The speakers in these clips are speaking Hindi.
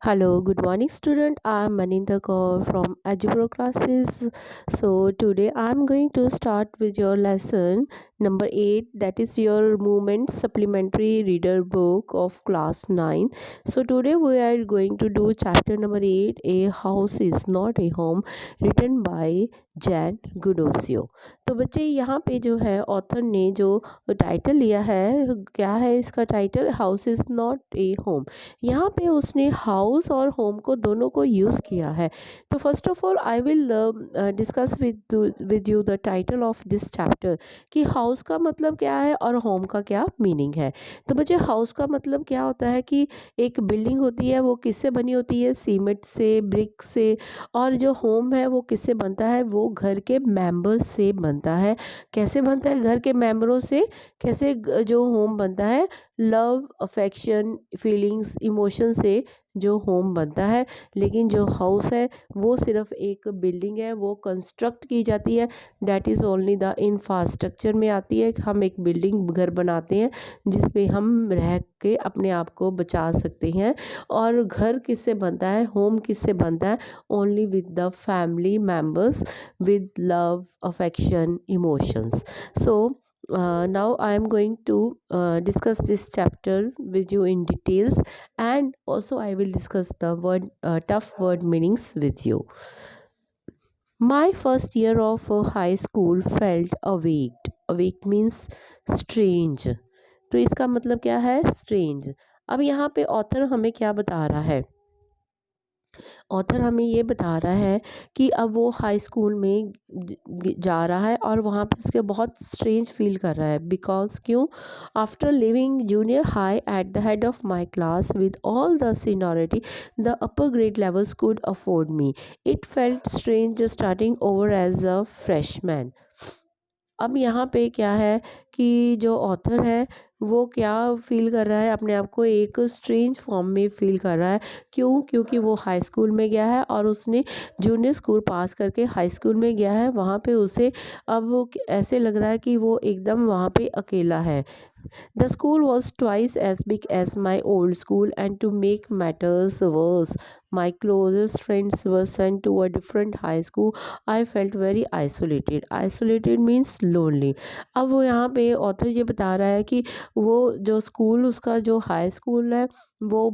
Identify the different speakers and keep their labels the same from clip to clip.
Speaker 1: Hello, good morning, student. I'm Maninda Kaur from Algebra classes. So today I'm going to start with your lesson number 8, that is your movement supplementary reader book of class 9. So today we are going to do chapter number 8, A House is Not a Home, written by Jain गुडोसियो। तो बच्चे यहाँ पे जो है ऑथर ने जो टाइटल लिया है, क्या है इसका title, house is not a home. यहाँ पे उसने हाउस और होम को दोनों को यूज़ किया है। तो first of all I will discuss with you the title of this chapter कि हाउस का मतलब क्या है और होम का क्या मीनिंग है। तो बच्चे हाउस का मतलब क्या होता है कि एक बिल्डिंग होती है, वो किससे बनी होती है, सीमेंट से, ब्रिक से। और जो होम है वो किससे बनता है, वो घर के मेंबर्स से बनता है। कैसे बनता है, घर के मेंबरों से। कैसे जो होम बनता है, लव, अफेक्शन, फीलिंग्स, इमोशन से जो होम बनता है। लेकिन जो हाउस है वो सिर्फ एक बिल्डिंग है, वो कंस्ट्रक्ट की जाती है। That is only the infrastructure में आती है कि हम एक बिल्डिंग घर बनाते हैं जिसमें हम रह के अपने आप को बचा सकते हैं। और घर किससे बनता है, होम किससे बनता है, only with the family members, with love, affection, emotions. So now I am going to discuss this chapter with you in details, and also I will discuss the tough word meanings with you. My first year of high school felt awake. Awake means strange. तो इसका मतलब क्या है, strange। अब यहाँ पे ऑथर हमें क्या बता रहा है, ऑथर हमें ये बता रहा है कि अब वो हाई स्कूल में जा रहा है और वहाँ पे उसके बहुत स्ट्रेंज फील कर रहा है। बिकॉज क्यों, after living junior high at the head of my class with all the seniority the upper grade levels could afford me, it felt strange starting over as a freshman. अब यहाँ पे क्या है कि जो ऑथर है वो क्या फ़ील कर रहा है, अपने आप को एक स्ट्रेंज फॉर्म में फ़ील कर रहा है। क्यों, क्योंकि वो हाई स्कूल में गया है और उसने जूनियर स्कूल पास करके हाई स्कूल में गया है। वहाँ पे उसे अब वो ऐसे लग रहा है कि वो एकदम वहाँ पे अकेला है। The school was twice as big as my old school, and to make matters worse, my closest friends were sent to a different high school. I felt very isolated. Isolated means lonely. अब वो यहाँ पे ऑथर ये बता रहा है कि वो जो स्कूल, उसका जो हाई स्कूल है वो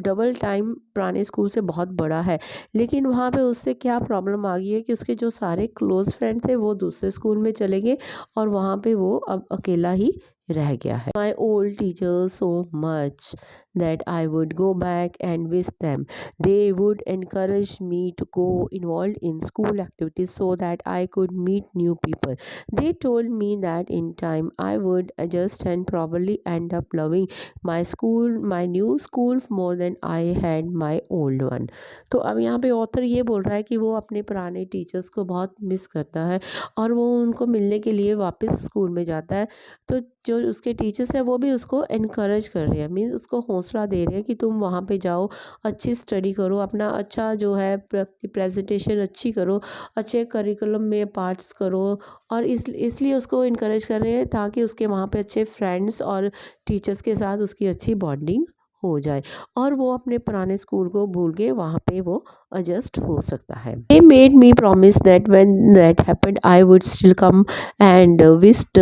Speaker 1: डबल टाइम पुराने स्कूल से बहुत बड़ा है। लेकिन वहाँ पे उससे क्या प्रॉब्लम आ गई है कि उसके जो सारे क्लोज़ फ्रेंड थे वो दूसरे स्कूल में चले गए और वहाँ पे वो अब अकेला ही रह गया है। My old teacher so much that I would go back and wish them, they would encourage me to go involved in school activities so that I could meet new people. They told me that in time I would adjust and probably end up loving my new school more than I had my old one. तो अब यहाँ पे ऑथर ये बोल रहा है कि वो अपने पुराने टीचर्स को बहुत मिस करता है और वो उनको मिलने के लिए वापस स्कूल में जाता है। तो जो उसके टीचर्स हैं वो भी उसको इनकरेज कर रहे हैं, मीन्स उसको हौसला दे रहे हैं कि तुम वहाँ पे जाओ, अच्छी स्टडी करो, अपना अच्छा जो है प्रेजेंटेशन अच्छी करो, अच्छे करिकुलम में पार्ट्स करो। और इसलिए उसको इनकरेज कर रहे हैं ताकि उसके वहाँ पे अच्छे फ्रेंड्स और टीचर्स के साथ उसकी अच्छी बॉन्डिंग हो जाए और वो अपने पुराने स्कूल को भूल के वहाँ पे वो एडजस्ट हो सकता है। They made me promise that when that happened I would still come and visit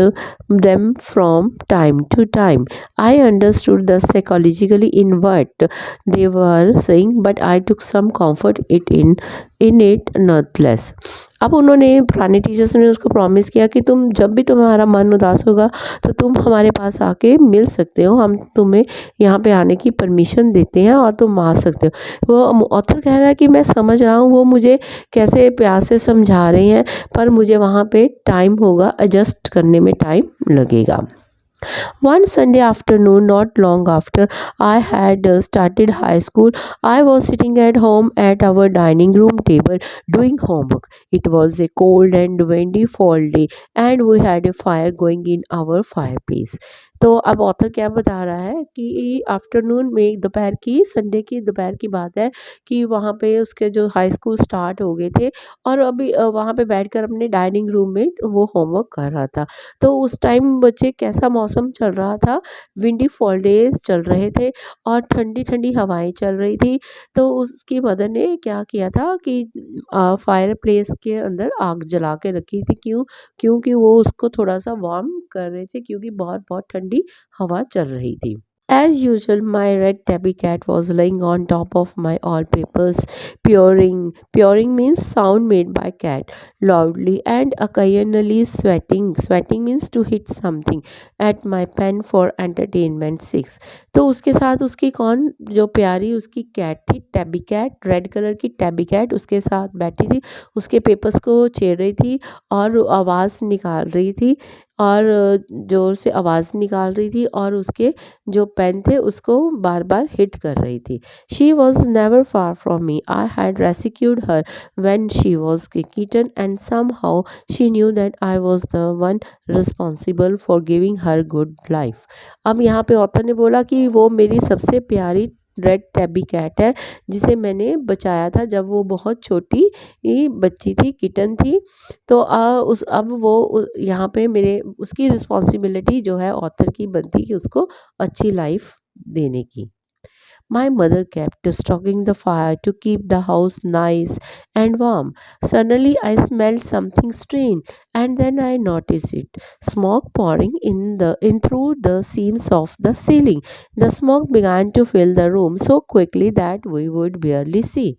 Speaker 1: them from time to time. I understood the psychologically in what they were saying, but I took some comfort in it nonetheless. अब उन्होंने पुराने टीचर्स ने उसको प्रॉमिस किया कि तुम जब भी तुम्हारा मन उदास होगा तो तुम हमारे पास आके मिल सकते हो, हम तुम्हें यहाँ पे आने की परमिशन देते हैं और तुम आ सकते हो। वो ऑथर कह रहा है कि मैं समझ रहा हूँ वो मुझे कैसे प्यार से समझा रहे हैं, पर मुझे वहाँ पे टाइम होगा, एडजस्ट करने में टाइम लगेगा। One Sunday afternoon, not long after I had started high school, I was sitting at home at our dining room table doing homework. It was a cold and windy fall day, and we had a fire going in our fireplace. तो अब ऑथर क्या बता रहा है कि आफ्टरनून में दोपहर की संडे की दोपहर की बात है कि वहाँ पे उसके जो हाई स्कूल स्टार्ट हो गए थे और अभी वहाँ पे बैठकर अपने डाइनिंग रूम में वो होमवर्क कर रहा था। तो उस टाइम बच्चे कैसा मौसम चल रहा था, विंडी फॉल डेज़ चल रहे थे और ठंडी-ठंडी हवाएँ चल रही थी। तो उसकी मदर ने क्या किया था कि फायर प्लेस के अंदर आग जला के रखी थी। क्यों? क्योंकि वो उसको थोड़ा-सा वार्म कर रहे थे क्योंकि बहुत-बहुत ठंडी हवा चल रही थी। As usual, my red tabby cat was lying on top of my all papers, purring. Purring means sound made by cat, loudly and occasionally sweating. Sweating means to hit something at my pen for entertainment 6. तो उसके साथ उसकी कौन जो प्यारी उसकी कैट थी, टैबी कैट, रेड कलर की टैबी कैट उसके साथ बैठी थी, उसके पेपर्स को छेड़ रही थी और आवाज़ निकाल रही थी और ज़ोर से आवाज़ निकाल रही थी और उसके जो पेन थे उसको बार बार हिट कर रही थी। She was never far from me, I had rescued her when she was a kitten and somehow she knew that I was the one responsible for giving her good life. अब यहाँ पे ऑथर ने बोला कि वो मेरी सबसे प्यारी रेड टैबी कैट है जिसे मैंने बचाया था जब वो बहुत छोटी बच्ची थी, किटन थी। तो उस अब वो यहाँ पे मेरे उसकी रिस्पॉन्सिबिलिटी जो है ऑथर की बनती कि उसको अच्छी लाइफ देने की। My mother kept stoking the fire to keep the house nice and warm. Suddenly, I smelled something strange, and then I noticed it. Smoke pouring in through the seams of the ceiling. The smoke began to fill the room so quickly that we would barely see.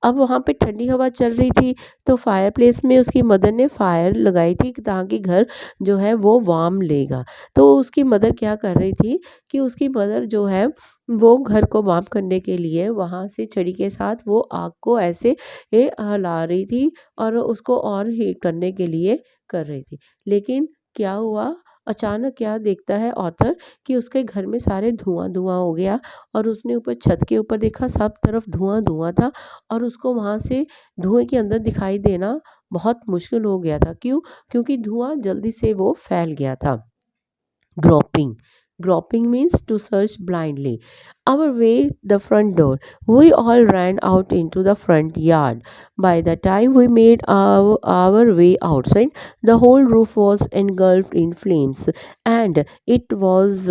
Speaker 1: अब वहाँ पे ठंडी हवा चल रही थी तो फायर प्लेस में उसकी मदर ने फायर लगाई थी ताकि घर जो है वो वार्म लेगा। तो उसकी मदर क्या कर रही थी कि उसकी मदर जो है वो घर को वार्म करने के लिए वहाँ से छड़ी के साथ वो आग को ऐसे हिला रही थी और उसको और हीट करने के लिए कर रही थी। लेकिन क्या हुआ, अचानक क्या देखता है ऑथर कि उसके घर में सारे धुआँ-धुआँ हो गया और उसने ऊपर छत के ऊपर देखा सब तरफ धुआँ-धुआँ था और उसको वहाँ से धुएँ के अंदर दिखाई देना बहुत मुश्किल हो गया था। क्यों? क्योंकि धुआँ जल्दी से वो फैल गया था। Groping. Groping means to search blindly. Our way, the front door. We all ran out into the front yard. By the time we made our way outside, the whole roof was engulfed in flames and it was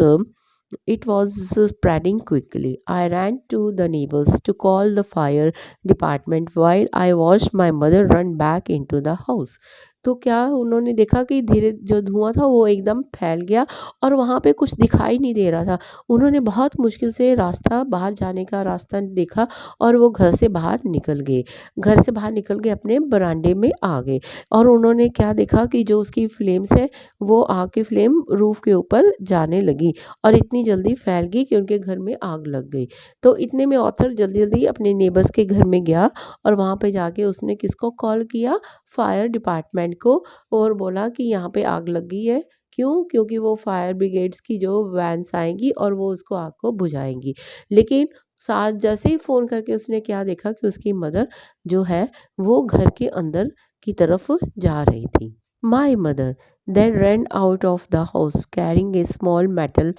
Speaker 1: spreading quickly. I ran to the neighbors to call the fire department while I watched my mother run back into the house. तो क्या उन्होंने देखा कि धीरे जो धुआं था वो एकदम फैल गया और वहाँ पे कुछ दिखाई नहीं दे रहा था। उन्होंने बहुत मुश्किल से रास्ता बाहर जाने का रास्ता देखा और वो घर से बाहर निकल गए। घर से बाहर निकल के अपने बरामदे में आ गए और उन्होंने क्या देखा कि जो उसकी फ्लेम्स है वो आग की फ्लेम रूफ़ के ऊपर जाने लगी और इतनी जल्दी फैल गई कि उनके घर में आग लग गई। तो इतने में ऑथर जल्दी-जल्दी अपने नेबर्स के घर में गया और वहाँ पे जाके उसने किसको कॉल किया? फायर डिपार्टमेंट को और बोला कि यहाँ पे आग लग गई है। क्यों? क्योंकि वो फायर ब्रिगेड्स की जो वैन्स आएँगी और वो उसको आग को बुझाएँगी। लेकिन साथ जैसे ही फ़ोन करके उसने क्या देखा कि उसकी मदर जो है वो घर के अंदर की तरफ जा रही थी। My mother then ran out of the house carrying a small metal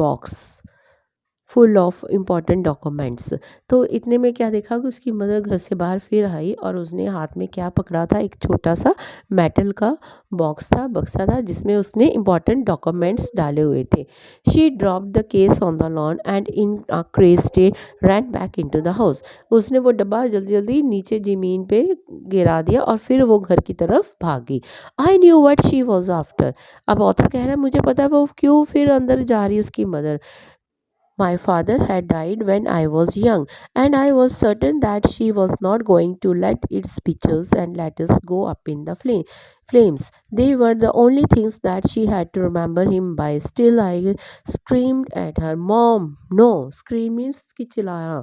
Speaker 1: box full of important documents. तो इतने में क्या देखा कि उसकी मदर घर से बाहर फिर आई और उसने हाथ में क्या पकड़ा था, एक छोटा सा मेटल का बक्सा था जिसमें उसने इम्पॉर्टेंट डॉक्यूमेंट्स डाले हुए थे। She drop the case on the lawn and in a craze ran back into the house. उसने वो डब्बा जल्दी जल्दी नीचे ज़मीन पे गिरा दिया और फिर वो घर की तरफ भागी। I knew what she was after. अब ऑथर कह रहा है मुझे पता है वो क्यों फिर अंदर जा रही है उसकी mother. My father had died when I was young, and I was certain that she was not going to let its pictures and letters go up in the flames. They were the only things that she had to remember him by. Still, I screamed at her, "Mom, no!" Scream means कि चिल्लाना।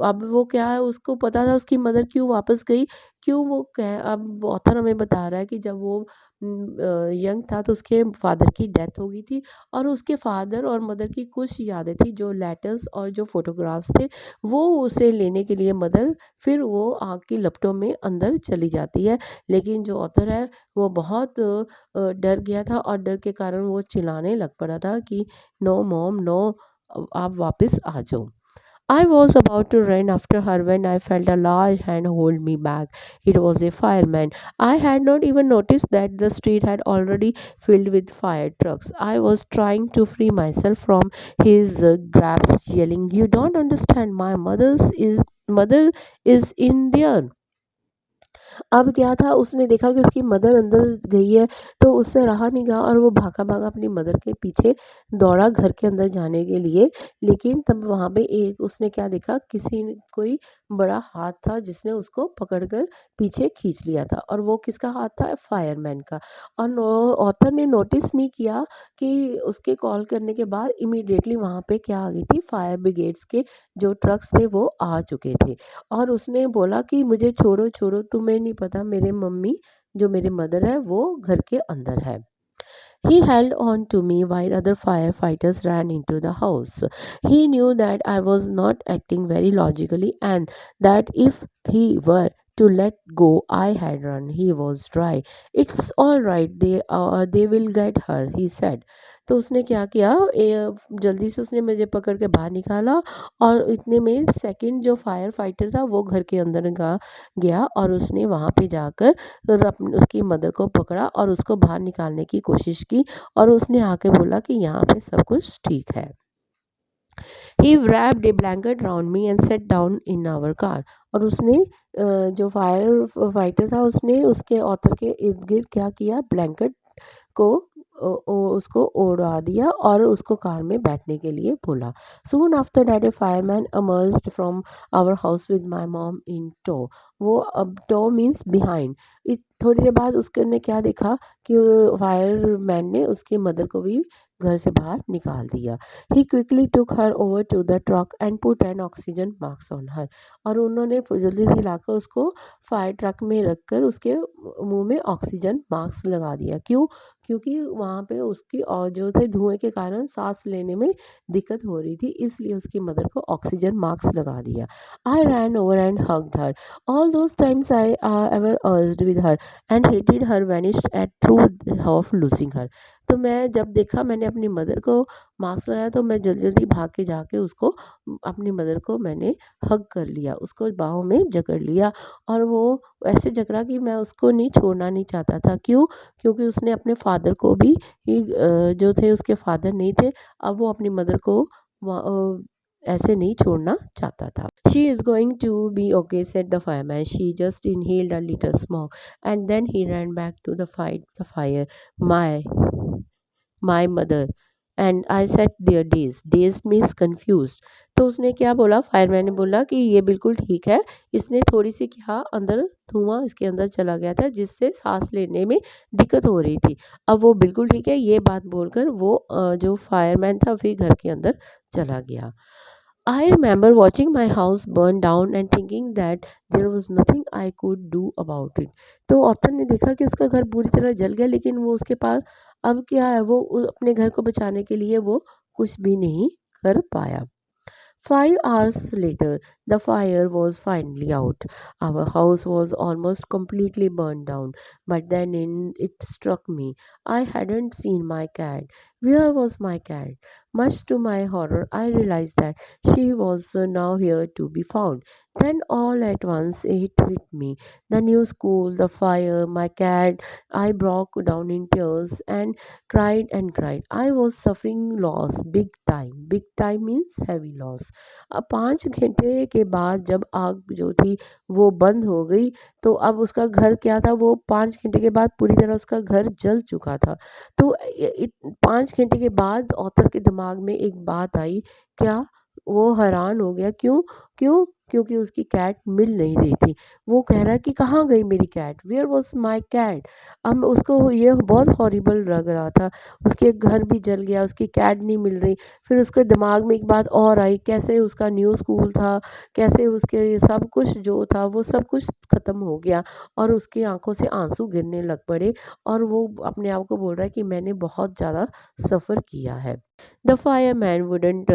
Speaker 1: अब वो क्या है उसको पता था उसकी मदर क्यों वापस गई, क्यों वो कह अब ऑथर हमें बता रहा है कि जब वो यंग था तो उसके फादर की डेथ हो गई थी और उसके फादर और मदर की कुछ यादें थी, जो लेटर्स और जो फ़ोटोग्राफ्स थे वो उसे लेने के लिए मदर फिर वो आग की लपटों में अंदर चली जाती है। लेकिन जो ऑथर है वो बहुत डर गया था और डर के कारण वो चिल्लाने लग पड़ा था कि नो मॉम नो, आप वापस आ जाओ। I was about to run after her when I felt a large hand hold me back. It was a fireman. I had not even noticed that the street had already filled with fire trucks. I was trying to free myself from his grasp, yelling, "You don't understand. My mother is in there." अब क्या था, उसने देखा कि उसकी मदर अंदर गई है, तो उससे रहा नहीं गया और वो भागा-भागा अपनी मदर के पीछे दौड़ा घर के अंदर जाने के लिए। लेकिन तब वहाँ पे एक उसने क्या देखा, किसी ने कोई बड़ा हाथ था जिसने उसको पकड़कर पीछे खींच लिया था और वो किसका हाथ था? फायरमैन का। और ऑथर ने नोटिस नहीं किया कि उसके कॉल करने के बाद इमीडिएटली वहाँ पे क्या आ गई थी, फायर ब्रिगेड्स के जो ट्रक्स थे वो आ चुके थे। और उसने बोला कि मुझे छोड़ो छोड़ो, तुम्हें नहीं पता मेरे मम्मी, जो मेरे मदर है वो घर के अंदर है। He held on to me while other firefighters ran into the house. He knew that I was not acting very logically and that if he were to let go, I had run. He was dry. It's all right. They will get her, he said. तो उसने क्या किया, जल्दी से उसने मुझे पकड़ के बाहर निकाला और इतने में सेकंड जो फायर फाइटर था वो घर के अंदर गया और उसने वहाँ पे जाकर उसकी मदर को पकड़ा और उसको बाहर निकालने की कोशिश की और उसने आके बोला कि यहाँ पे सब कुछ ठीक है। ही wrapped a blanket round me and sat down in our car। और उसने जो फायर फाइटर था उसने उसके ऑथर के इर्द गिर्द क्या किया, ब्लैंकेट को उसको ओढ़ा दिया और उसको कार में बैठने के लिए बोला। Soon after that a fireman emerged from our house with my mom in tow. वो अब टो मीन्स बिहाइंड। थोड़ी देर बाद उसके ने क्या देखा कि फायरमैन ने उसकी मदर को भी घर से बाहर निकाल दिया। He quickly took her over to the truck and put an oxygen mask on her. और उन्होंने जल्दी से लाकर उसको फायर ट्रक में रखकर उसके मुंह में ऑक्सीजन मास्क लगा दिया। क्यों? क्योंकि वहाँ पे उसकी और जो थे धुएं के कारण सांस लेने में दिक्कत हो रही थी, इसलिए उसकी मदर को ऑक्सीजन मास्क लगा दिया। I ran over and hugged her. All those times I ever argued with her and hated her vanished at thought of losing her. तो मैं जब देखा मैंने अपनी मदर को मास्क लगाया तो मैं जल्दी जल्दी भाग के जाके उसको, अपनी मदर को मैंने हग कर लिया, उसको बाहों में जकड़ लिया और वो ऐसे जकड़ा कि मैं उसको नहीं छोड़ना नहीं चाहता था। क्यों? क्योंकि उसने अपने फादर को भी जो थे उसके फादर नहीं थे, अब वो अपनी मदर को ऐसे नहीं छोड़ना चाहता था। She is going to be okay, said the fireman. She just inhaled a little smoke and then he ran back to the fire. My my mother and I sat there dazed means confused। तो उसने क्या बोला, फायरमैन ने बोला कि ये बिल्कुल ठीक है, इसने थोड़ी सी क्या अंदर धुआं इसके अंदर चला गया था जिससे सांस लेने में दिक्कत हो रही थी, अब वो बिल्कुल ठीक है। ये बात बोलकर वो जो फायरमैन था फिर घर के अंदर चला गया। I remember watching my house burn down and thinking that there was nothing I could do about it। तो ऑथर ने देखा कि उसका घर पूरी तरह जल गया, लेकिन वो उसके पास अब क्या है, वो अपने घर को बचाने के लिए वो कुछ भी नहीं कर पाया। 5 hours later, the fire was finally out. Our house was almost completely burned down, but then it struck me. I hadn't seen my cat. Where was my cat? Much to my horror, I realized that she was nowhere to be found. Then all at once it hit me. The new school, the fire, my cat. I broke down in tears and cried and cried. I was suffering loss, big time. Big time means heavy loss। अब 5 घंटे के बाद जब आग जो थी वो बंद हो गई, तो अब उसका घर क्या था, वो 5 घंटे के बाद पूरी तरह उसका घर जल चुका था। तो 5 घंटे के बाद ऑथर के दिमाग में एक बात आई, क्या? वो हैरान हो गया। क्यों? क्यों? क्योंकि उसकी कैट मिल नहीं रही थी। वो कह रहा है कि कहाँ गई मेरी cat, where was my cat. अब उसको ये बहुत हॉरिबल लग रहा था, उसके घर भी जल गया, उसकी कैट नहीं मिल रही। फिर उसके दिमाग में एक बात और आई, कैसे उसका न्यू स्कूल था, कैसे उसके सब कुछ जो था वो सब कुछ ख़त्म हो गया, और उसकी आंखों से आंसू गिरने लग पड़े, और वो अपने आप को बोल रहा है कि मैंने बहुत ज़्यादा सफ़र किया है। The fireman wouldn't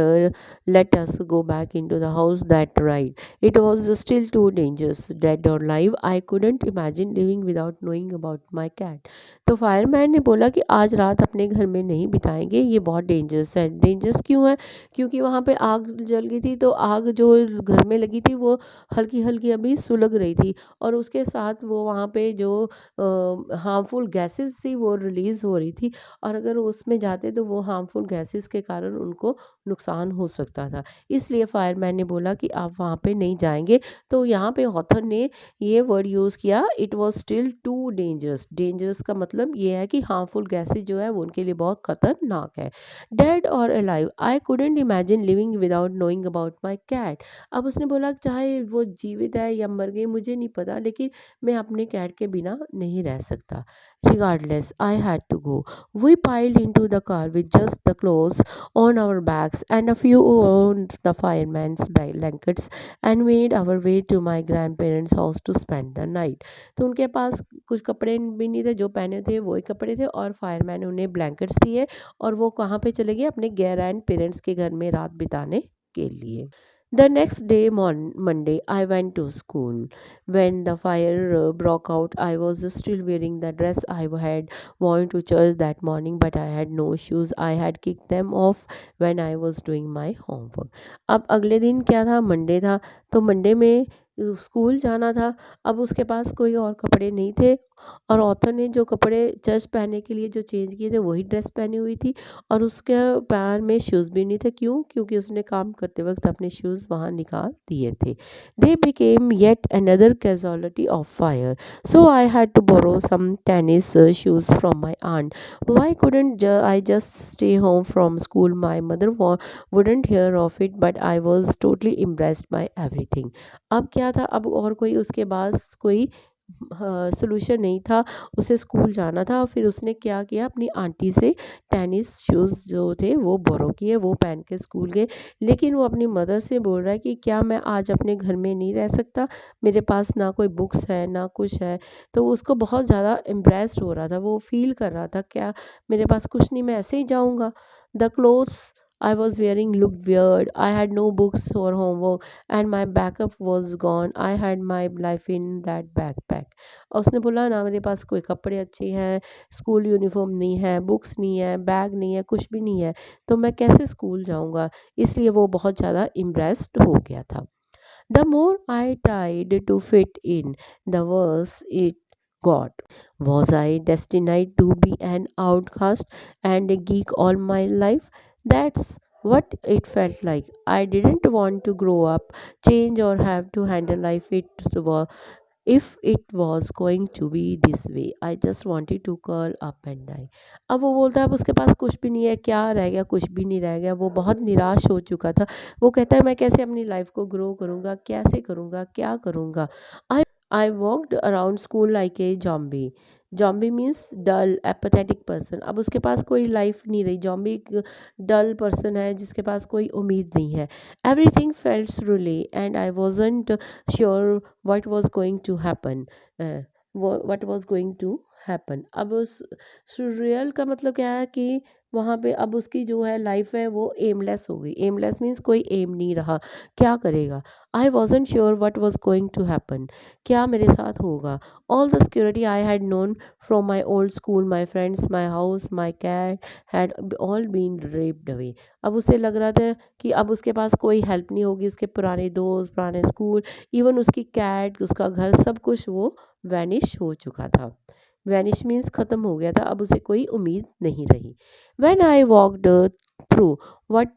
Speaker 1: let us go back into the house that night. It was still too dangerous. Dead or alive, I couldn't imagine living without knowing about my cat. तो फायरमैन ने बोला कि आज रात अपने घर में नहीं बिताएंगे, ये बहुत डेंजरस है। डेंजरस क्यों है? क्योंकि वहाँ पे आग जल गई थी, तो आग जो घर में लगी थी वो हल्की हल्की अभी सुलग रही थी, और उसके साथ वो वहाँ पे जो हार्मफुल गैसेस थी वो रिलीज़ हो रही थी, और अगर उसमें जाते तो वो हार्मफुल गैसेस के कारण उनको नुकसान हो सकता था। इसलिए फायरमैन ने बोला कि आप वहाँ पे नहीं जाएँगे। तो यहाँ पे ऑथर ने ये वर्ड यूज़ किया, it was still too dangerous. Dangerous का मतलब ये है कि हार्मफुल गैसेस जो है वो उनके लिए बहुत खतरनाक है। डेड और alive, I couldn't imagine living without knowing about my cat. अब उसने बोला चाहे वो जीवित है या मर गई मुझे नहीं पता, लेकिन मैं अपने कैट के बिना नहीं रह सकता। Regardless, I had to go. We piled into the car with just the clothes on our backs and a few on the fireman's blankets and made our way to my grandparents' house to spend the night. तो उनके पास कुछ कपड़े भी नहीं थे, जो पहने थे वही कपड़े थे, और फायरमैन ने उन्हें ब्लैंकेट्स दिए, और वो कहाँ पे चले गए, अपने ग्रैंड पेरेंट्स के घर में रात बिताने के लिए। The next day, Monday, I went to school. When the fire broke out, I was still wearing the dress I had worn to church that morning, but I had no shoes. I had kicked them off when I was doing my homework. अब अगले दिन क्या था, मंडे था, तो मंडे में स्कूल जाना था। अब उसके पास कोई और कपड़े नहीं थे, और ऑथर ने जो कपड़े चर्च पहनने के लिए जो चेंज किए थे वही ड्रेस पहनी हुई थी, और उसके पैर में शूज़ भी नहीं थे। क्यों? क्योंकि उसने काम करते वक्त अपने शूज़ वहाँ निकाल दिए थे। They became yet another casualty of fire, so I had to borrow some tennis shoes from my aunt. Why couldn't I just stay home from school? My mother wouldn't hear of it, but I was totally impressed by everything. अब क्या था, अब और कोई उसके पास कोई सॉल्यूशन नहीं था, उसे स्कूल जाना था। फिर उसने क्या किया, अपनी आंटी से टेनिस शूज़ जो थे वो बोरो किए, वो पहन के स्कूल गए। लेकिन वो अपनी मदर से बोल रहा है कि क्या मैं आज अपने घर में नहीं रह सकता, मेरे पास ना कोई बुक्स है ना कुछ है। तो उसको बहुत ज़्यादा एम्ब्रेस्ड हो रहा था, वो फील कर रहा था, क्या मेरे पास कुछ नहीं, मैं ऐसे ही जाऊँगा। The clothes I was wearing looked weird. I had no books or homework and my backup was gone. I had my life in that backpack. और उसने बोला ना मेरे पास कोई कपड़े अच्छे हैं, स्कूल यूनिफॉर्म नहीं है, बुक्स नहीं है, बैग नहीं है, कुछ भी नहीं है, तो मैं कैसे स्कूल जाऊंगा। इसलिए वो बहुत ज़्यादा इम्प्रेस्ड हो गया था। The more I tried to fit in, the worse it got. Was I destined to be an outcast and a geek all my life? That's what it felt like. I didn't want to grow up, change, or have to handle life if it was going to be this way. I just wanted to curl up and die. अब वो बोलता है अब उसके पास कुछ भी नहीं है, क्या रह गया, कुछ भी नहीं रह गया। वो बहुत निराश हो चुका था। वो कहता है मैं कैसे अपनी लाइफ को ग्रो करूँगा, कैसे करूँगा, क्या करूँगा। I walked around school like a zombie. Zombie means dull apathetic person. अब उसके पास कोई लाइफ नहीं रही। जॉम्बी एक डल पर्सन है जिसके पास कोई उम्मीद नहीं है। Everything felt relief and I wasn't sure what was going to happen. what was going to happen. अब उस surreal का मतलब क्या है कि वहाँ पे अब उसकी जो है लाइफ है वो एमलेस हो गई। एमलेस मीन्स कोई एम नहीं रहा, क्या करेगा। I wasn't sure what was going to happen, क्या मेरे साथ होगा। All the security I had known from my old school, my friends, my house, my cat had all been wrapped away. अब उसे लग रहा था कि अब उसके पास कोई हेल्प नहीं होगी, उसके पुराने दोस्त, पुराने स्कूल, इवन उसकी कैट, उसका घर, सब कुछ वो वैनिश हो चुका था। वैनिश मीन्स ख़त्म हो गया था, अब उसे कोई उम्मीद नहीं रही। When I walked through what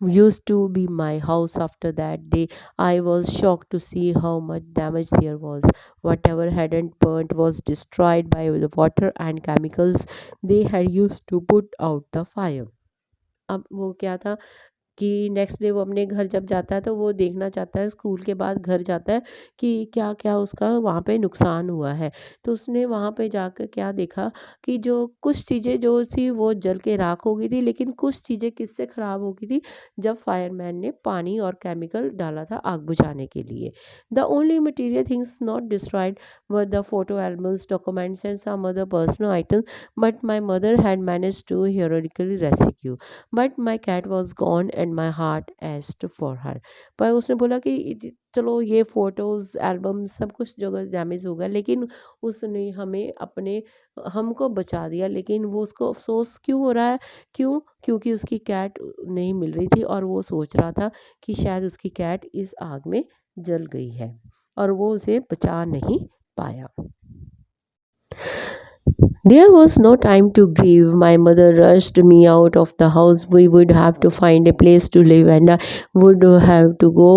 Speaker 1: used to be my house after that day, I was shocked to see how much damage there was. Whatever hadn't burnt was destroyed by the water and chemicals they had used to put out the fire. अब वो क्या था कि नेक्स्ट डे वो अपने घर जब जाता है तो वो देखना चाहता है, स्कूल के बाद घर जाता है कि क्या क्या उसका वहाँ पे नुकसान हुआ है। तो उसने वहाँ पे जाकर क्या देखा कि जो कुछ चीज़ें जो थी वो जल के राख हो गई थी, लेकिन कुछ चीज़ें किससे ख़राब हो गई थी, जब फायरमैन ने पानी और केमिकल डाला था आग बुझाने के लिए। The only material things not destroyed were the photo albums, documents and some other personal items, but my mother had manage to heroically rescue. But my cat was gone and my heart ached for her. पर उसने बोला कि चलो ये फ़ोटोज़ एल्बम सब कुछ जगह डैमेज हो गया, लेकिन उसने हमें अपने हमको बचा दिया। लेकिन वो उसको अफ़सोस क्यों हो रहा है? क्यों? क्योंकि उसकी कैट नहीं मिल रही थी और वो सोच रहा था कि शायद उसकी कैट इस आग में जल गई है और वो उसे बचा नहीं पाया। There was no time to grieve. My mother rushed me out of the house. We would have to find a place to live and I would have to go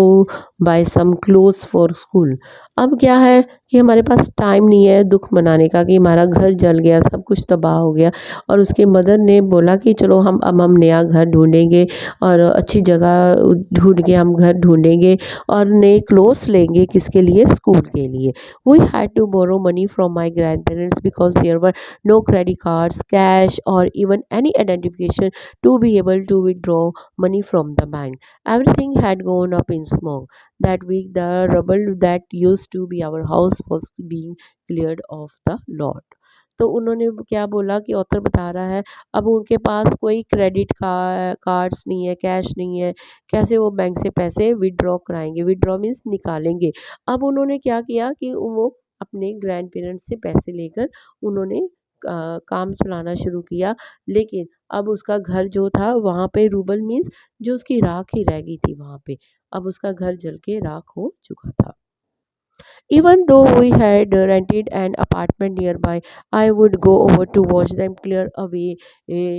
Speaker 1: buy some clothes for school. अब क्या है कि हमारे पास टाइम नहीं है दुख मनाने का कि हमारा घर जल गया, सब कुछ तबाह हो गया। और उसके मदर ने बोला कि चलो हम नया घर ढूंढेंगे और अच्छी जगह ढूंढ के हम घर ढूंढेंगे और नए क्लोथ्स लेंगे, किसके लिए? स्कूल के लिए। We had to borrow money from my grandparents because there were no credit cards, cash, or even any identification to be able to withdraw money from the bank. Everything had gone up in smoke. That week, the rubble that used to be our house was being cleared off the lot. तो उन्होंने क्या बोला कि ऑथर बता रहा है, अब उनके पास कोई क्रेडिट कार्ड्स नहीं है, कैश नहीं है, कैसे वो बैंक से पैसे विड्रॉ कराएंगे? विड्रॉ मीन्स निकालेंगे। अब उन्होंने क्या किया कि वो अपने ग्रैंड पेरेंट्स से पैसे लेकर उन्होंने काम चलाना शुरू किया, लेकिन अब उसका घर जो था वहाँ पे रूबल मीन्स जो उसकी राख ही रह गई थी वहाँ पे। अब उसका घर जल के राख हो चुका था। Even though we had rented an apartment nearby, I would go over to watch them clear away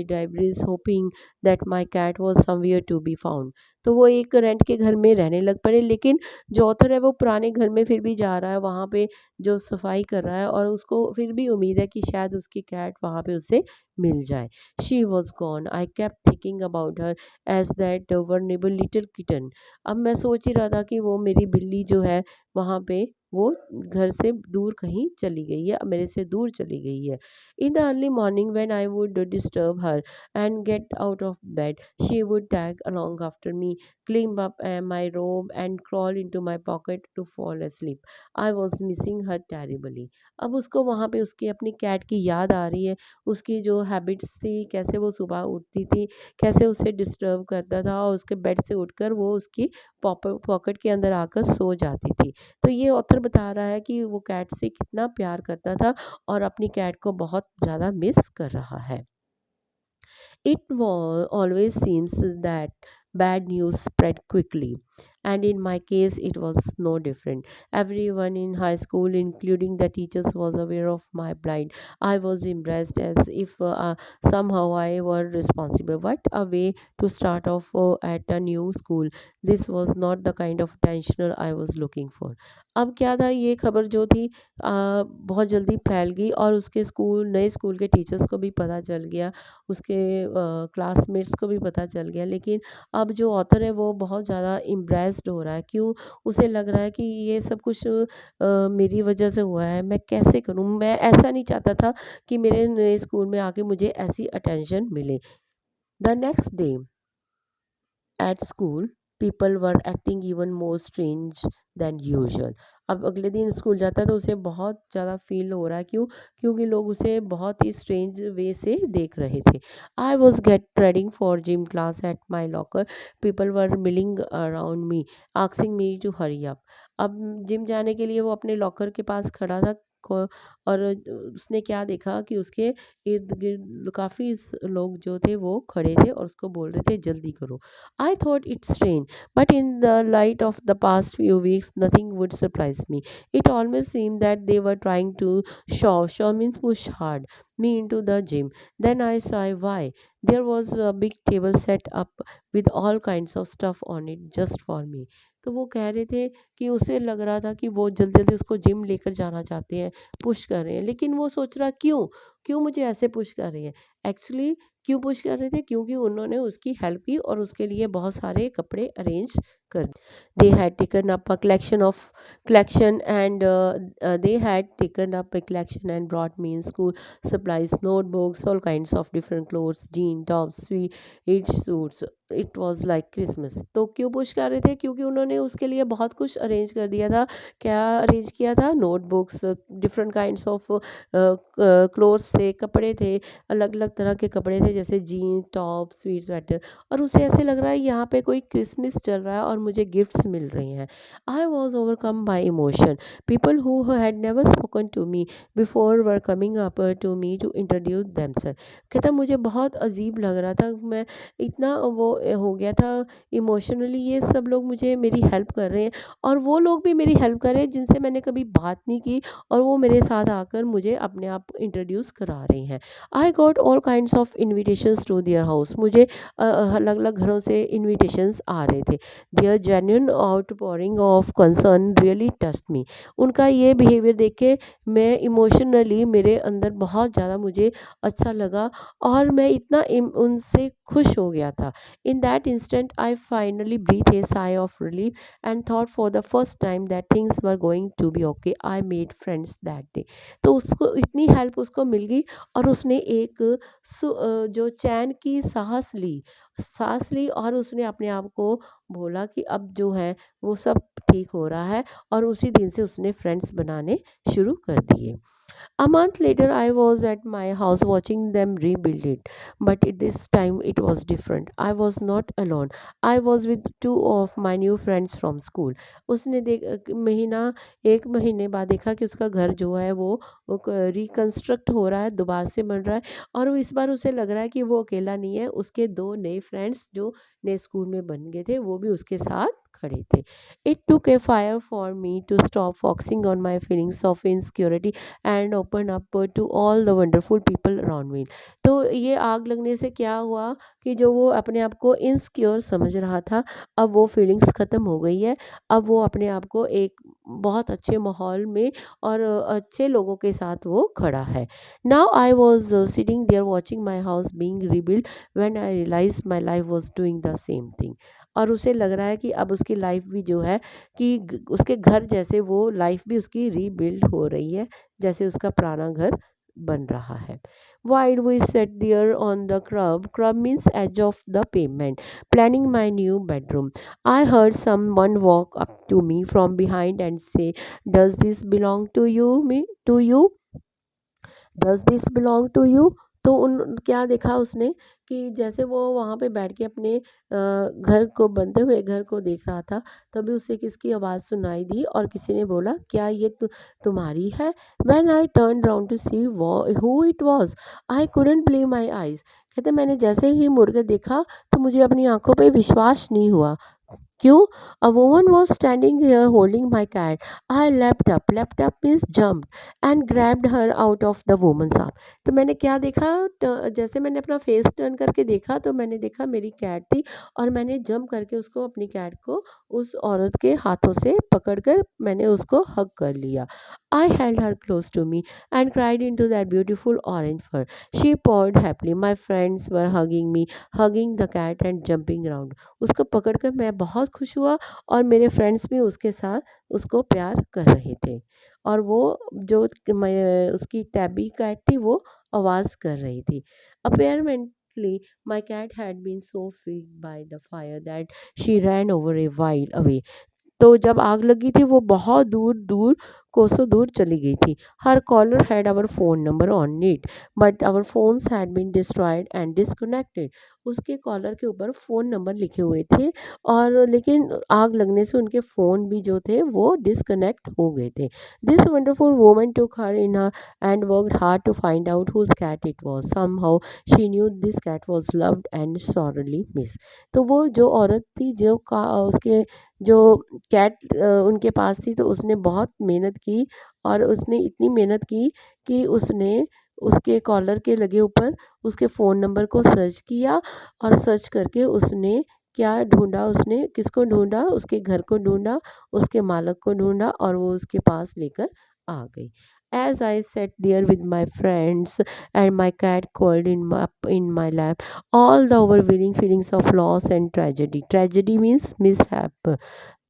Speaker 1: debris, hoping that my cat was somewhere to be found. तो वो एक रेंट के घर में रहने लग पड़े, लेकिन जो ऑथर है वो पुराने घर में फिर भी जा रहा है, वहाँ पे जो सफाई कर रहा है और उसको फिर भी उम्मीद है कि शायद उसकी कैट वहाँ पे उसे मिल जाए। She was gone. I kept thinking about her as that vulnerable little kitten. अब मैं सोच ही रहा था कि वो मेरी बिल्ली जो है वहाँ पे वो घर से दूर कहीं चली गई है, मेरे से दूर चली गई है। In the early morning when I would disturb her and get out of bed, she would tag along after me, clean up my robe and crawl into my pocket to fall asleep. I was missing her terribly. अब उसको वहाँ पे उसकी अपनी कैट की याद आ रही है, उसकी जो हैबिट्स थी, कैसे वो सुबह उठती थी, कैसे उसे डिस्टर्ब करता था और उसके बेड से उठकर वो उसकी पॉकेट के अंदर आकर सो जाती थी। तो ये ऑथर बता रहा है कि वो कैट से कितना प्यार करता था और अपनी कैट को बहुत ज़्यादा मिस कर रहा है। Always seems that bad news spread quickly, and in my case, it was no different. Everyone in high school, including the teachers, was aware of my plight. I was embraced as if somehow I were responsible. What a way to start off at a new school! This was not the kind of attention I was looking for. अब क्या था, ये खबर जो थी बहुत जल्दी फैल गई और उसके नए स्कूल के टीचर्स को भी पता चल गया, उसके क्लासमेट्स को भी पता चल गया। लेकिन अब जो ऑथर है वो बहुत ज़्यादा इम्प्रेस्ड हो रहा है। क्यों? उसे लग रहा है कि ये सब कुछ मेरी वजह से हुआ है, मैं कैसे करूँ? मैं ऐसा नहीं चाहता था कि मेरे नए स्कूल में आके मुझे ऐसी अटेंशन मिले। The next day at school people were acting even more strange than usual. अब अगले दिन स्कूल जाता है तो उसे बहुत ज़्यादा फील हो रहा है। क्यों? क्योंकि लोग उसे बहुत ही स्ट्रेंज वे से देख रहे थे। I was get trading for gym class at my locker, people were milling around me asking me to hurry up. अब जिम जाने के लिए वो अपने लॉकर के पास खड़ा था और उसने क्या देखा कि उसके इर्द गिर्द काफ़ी लोग जो थे वो खड़े थे और उसको बोल रहे थे जल्दी करो। I thought it strange, but in the light of the past few weeks, nothing would surprise me. It almost seemed that they were trying to show means push hard, me into the gym. Then I saw why. There was a big table set up with all kinds of stuff on it just for me. तो वो कह रहे थे कि उसे लग रहा था कि वो जल्दी जल्दी उसको जिम लेकर जाना चाहते हैं, पुश कर रहे हैं, लेकिन वो सोच रहा क्यों? क्यों मुझे ऐसे पुश कर रही है? एक्चुअली क्यों पुश कर रहे थे? क्योंकि उन्होंने उसकी हेल्प की और उसके लिए बहुत सारे कपड़े अरेंज कर they had taken up a collection and they had taken up a collection and brought me in school supplies, notebooks, all kinds of different clothes, jean tops, sweet suits. It was like Christmas. तो क्यों पुश कर रहे थे? क्योंकि उन्होंने उसके लिए बहुत कुछ अरेंज कर दिया था। क्या अरेंज किया था? Notebooks, different kinds of clothes थे, कपड़े थे, अलग अलग तरह के कपड़े थे, जैसे जीन टॉप, स्वीट स्वेटर। और उसे ऐसे लग रहा है यहाँ पे कोई क्रिसमस चल रहा है और मुझे गिफ्ट्स मिल रही हैं। I was overcome by emotion. People who had never spoken to me before were coming up to me to introduce themselves. कहता मुझे बहुत अजीब लग रहा था, मैं इतना वो हो गया था इमोशनली। ये सब लोग मुझे मेरी हेल्प कर रहे हैं और वो लोग भी मेरी हेल्प कर रहे हैं जिनसे मैंने कभी बात नहीं की, और वो मेरे साथ आकर मुझे अपने आप इंट्रोड्यूस करा रही हैं। I got all kinds of invitations to their house. मुझे अलग अलग घरों से इन्विटेशंस आ रहे थे। Their genuine outpouring of concern really touched me. उनका ये बिहेवियर देख के मैं इमोशनली, मेरे अंदर बहुत ज़्यादा मुझे अच्छा लगा और मैं इतना उनसे खुश हो गया था। In that instant I finally breathe a sigh of relief and thought for the first time that things were going to be okay. I made friends that day. तो उसको इतनी हेल्प उसको मिल गई और उसने एक जो चैन की सांस ली और उसने अपने आप को बोला कि अब जो है वो सब ठीक हो रहा है, और उसी दिन से उसने फ्रेंड्स बनाने शुरू कर दिए। A month later, I was at my house watching them rebuild it. But this time it was different. I was not alone. I was with two of my new friends from school. उसने एक महीने बाद देखा कि उसका घर जो है वो रिकंस्ट्रक्ट हो रहा है, दोबारा से बन रहा है, और वो इस बार उसे लग रहा है कि वो अकेला नहीं है। उसके दो नए फ्रेंड्स जो नए स्कूल में बन गए थे वो भी उसके साथ खड़े थे। It took a fire for me to stop focusing on my feelings of insecurity and open up to all the wonderful people around me. तो ये आग लगने से क्या हुआ कि जो वो अपने आप को इनसिक्योर समझ रहा था, अब वो फीलिंग्स ख़त्म हो गई है। अब वो अपने आप को एक बहुत अच्छे माहौल में और अच्छे लोगों के साथ वो खड़ा है। Now I was sitting there watching my house being rebuild when I realize my life was doing the same thing. और उसे लग रहा है कि अब उसकी लाइफ भी जो है कि उसके घर जैसे वो लाइफ भी उसकी रीबिल्ड हो रही है, जैसे उसका पुराना घर बन रहा है। While we sat there on the crub means edge of the pavement, planning my new bedroom, I heard someone walk up to me from behind and say, "Does this belong to you? To you? Does this belong to you?" तो उन क्या देखा उसने कि जैसे वो वहाँ पे बैठ के अपने घर को, बनते हुए घर को देख रहा था, तभी उसे किसकी आवाज़ सुनाई दी और किसी ने बोला, "क्या ये तुम्हारी है?" When I turn round to see who it was, I couldn't believe my eyes. कहते मैंने जैसे ही मुड़ के देखा तो मुझे अपनी आंखों पे विश्वास नहीं हुआ। क्यों? A woman was standing here holding my cat. I leapt up. Leapt up means jumped and grabbed her out of the woman's arm. तो मैंने क्या देखा? जैसे मैंने अपना फेस टर्न करके देखा तो मैंने देखा मेरी कैट थी, और मैंने जंप करके उसको, अपनी कैट को उस औरत के हाथों से पकड़कर मैंने उसको हग कर लिया। I held her close to me and cried into that beautiful orange fur. She purred happily. My friends were hugging me, hugging the cat and jumping around. उसको पकड़कर मैं बहुत खुश हुआ और मेरे फ्रेंड्स भी उसके साथ उसको प्यार कर रहे थे, और वो जो मैं उसकी टैबी कैट थी वो आवाज़ कर रही थी। Apparently my cat had been so freaked by the fire that she ran over a wild away. तो जब आग लगी थी वो बहुत दूर दूर, कोसों दूर चली गई थी। Her collar had our phone number on it but our phones had been destroyed and disconnected. उसके कॉलर के ऊपर फ़ोन नंबर लिखे हुए थे, और लेकिन आग लगने से उनके फ़ोन भी जो थे वो डिस्कनेक्ट हो गए थे। This wonderful woman took her in her and worked hard to find out whose cat it was. Somehow she knew this cat was loved and sorely miss. तो वो जो औरत थी, जो का उसके जो कैट उनके पास थी, तो उसने बहुत मेहनत की, और उसने इतनी मेहनत की कि उसने उसके कॉलर के लगे ऊपर उसके फ़ोन नंबर को सर्च किया, और सर्च करके उसने क्या ढूँढा, उसने किसको ढूँढा? उसके घर को ढूँढा, उसके मालिक को ढूँढा, और वो उसके पास लेकर आ गई। As I sat there with my friends and my cat curled in my lap, all the overwhelming feelings of loss and tragedy. Tragedy means mishap.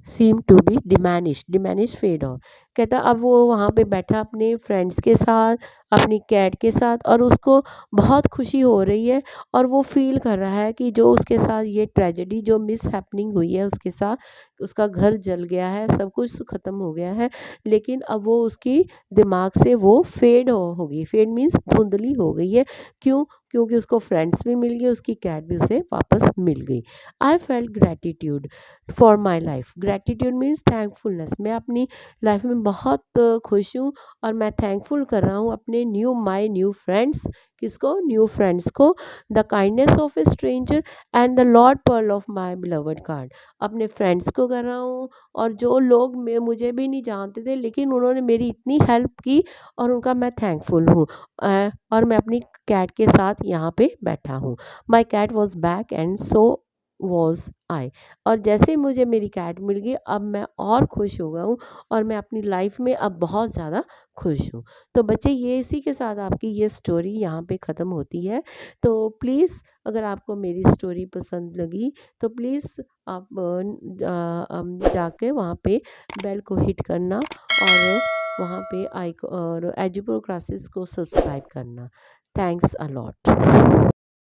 Speaker 1: Seem to be diminish fade off. कहता अब वो वहाँ पे बैठा अपने फ्रेंड्स के साथ, अपनी कैट के साथ, और उसको बहुत खुशी हो रही है और वो फील कर रहा है कि जो उसके साथ ये ट्रेजेडी जो मिस हैपनिंग हुई है उसके साथ, उसका घर जल गया है, सब कुछ ख़त्म हो गया है, लेकिन अब वो उसकी दिमाग से वो फेड हो गई। फेड मीन्स धुंधली हो गई है। क्यों? क्योंकि उसको फ्रेंड्स भी मिल गए, उसकी कैट भी उसे वापस मिल गई। I felt gratitude for my life. Gratitude means thankfulness. मैं अपनी लाइफ में बहुत खुश हूँ और मैं थैंकफुल कर रहा हूँ अपने माई न्यू फ्रेंड्स। किसको? न्यू फ्रेंड्स को। The kindness of A stranger and the Lord pearl of my beloved card. अपने फ्रेंड्स को कर रहा हूँ, और जो लोग मुझे भी नहीं जानते थे लेकिन उन्होंने मेरी इतनी हेल्प की, और उनका मैं थैंकफुल हूँ। और मैं अपनी कैट के साथ यहाँ पे बैठा हूँ। My cat was back and so was I. और जैसे ही मुझे मेरी कैट मिल गई, अब मैं और खुश हो गया हूँ, और मैं अपनी लाइफ में अब बहुत ज़्यादा खुश हूँ। तो बच्चे, ये इसी के साथ आपकी ये स्टोरी यहाँ पे ख़त्म होती है। तो प्लीज़, अगर आपको मेरी स्टोरी पसंद लगी तो प्लीज़ आप जाके वहाँ पे बेल को हिट करना, और वहाँ पे और एजुप्रो क्लासेस को सब्सक्राइब करना। Thanks a lot.